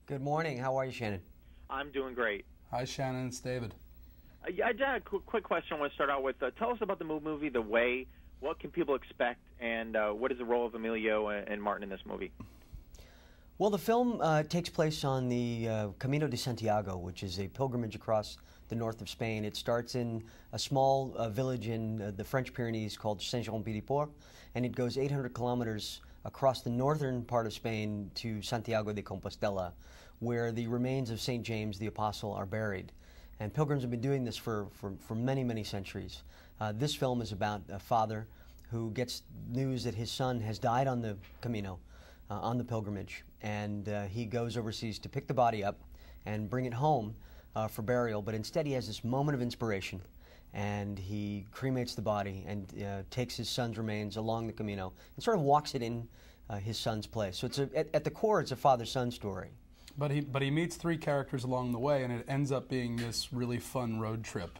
Good morning. How are you, Shannon? I'm doing great. Hi, Shannon. It's David. I had a quick question I want to start out with. Tell us about the movie, The Way. What can people expect, and what is the role of Emilio and Martin in this movie? Well, the film takes place on the Camino de Santiago, which is a pilgrimage across the north of Spain. It starts in a small village in the French Pyrenees called Saint-Jean-Pied-de-Port, and it goes 800 kilometers across the northern part of Spain to Santiago de Compostela, where the remains of St. James the Apostle are buried. And pilgrims have been doing this for many, many centuries. This film is about a father who gets news that his son has died on the Camino, on the pilgrimage, and he goes overseas to pick the body up and bring it home for burial, but instead he has this moment of inspiration, and he cremates the body and takes his son's remains along the Camino and sort of walks it in his son's place. So it's at the core, it's a father-son story. But he meets three characters along the way, and it ends up being this really fun road trip.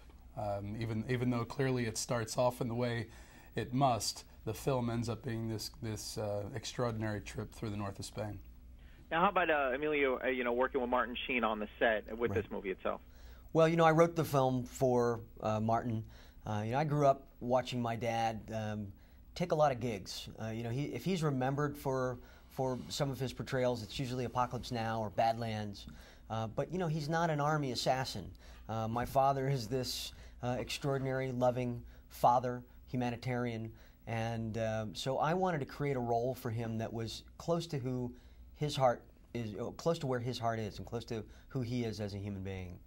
Even though clearly it starts off in the way it must, the film ends up being this extraordinary trip through the north of Spain. Now, how about Emilio? Working with Martin Sheen on the set with this movie itself. Well, I wrote the film for Martin. I grew up watching my dad take a lot of gigs. If he's remembered for some of his portrayals, it's usually Apocalypse Now or Badlands. But he's not an army assassin. My father is this extraordinary, loving father, humanitarian, and so I wanted to create a role for him that was close to who his heart is, close to where his heart is, and close to who he is as a human being.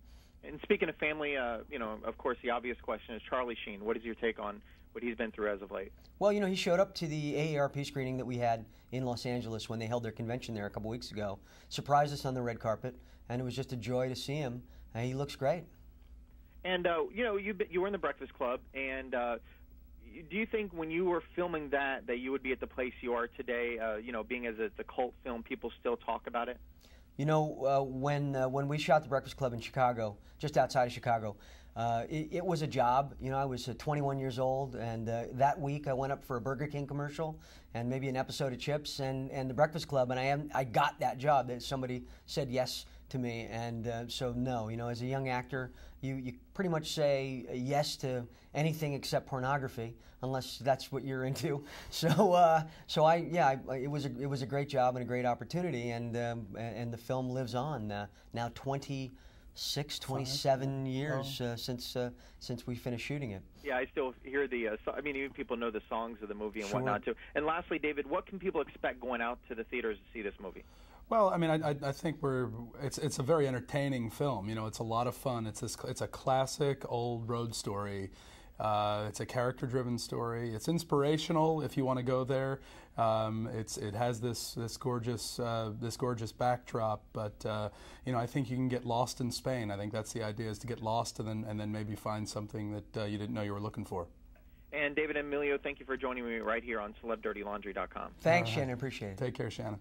And speaking of family, of course, the obvious question is Charlie Sheen. What is your take on what he's been through as of late? Well, he showed up to the AARP screening that we had in Los Angeles when they held their convention there a couple weeks ago. Surprised us on the red carpet, and it was just a joy to see him. He looks great. And you were in the Breakfast Club, and do you think when you were filming that you would be at the place you are today? Being as it's a cult film, people still talk about it. When we shot the Breakfast Club in Chicago, just outside of Chicago, it was a job. I was 21 years old, and that week I went up for a Burger King commercial and maybe an episode of Chips and the Breakfast Club, and I got that job. That somebody said yes to me, and so no, as a young actor, you pretty much say yes to anything except pornography, unless that's what you're into. So it was a great job and a great opportunity, and the film lives on now 27 years since we finished shooting it. Yeah, I still hear even people know the songs of the movie and whatnot too. And lastly, David, what can people expect going out to the theaters to see this movie? Well, I think it's a very entertaining film. It's a lot of fun. It's a classic old road story. It's a character-driven story. It's inspirational if you want to go there. It has this gorgeous backdrop, but I think you can get lost in Spain. I think that's the idea, is to get lost and then maybe find something that you didn't know you were looking for. And David and Emilio, thank you for joining me right here on CelebDirtyLaundry.com. Thanks, Shannon. Appreciate it. Take care, Shannon.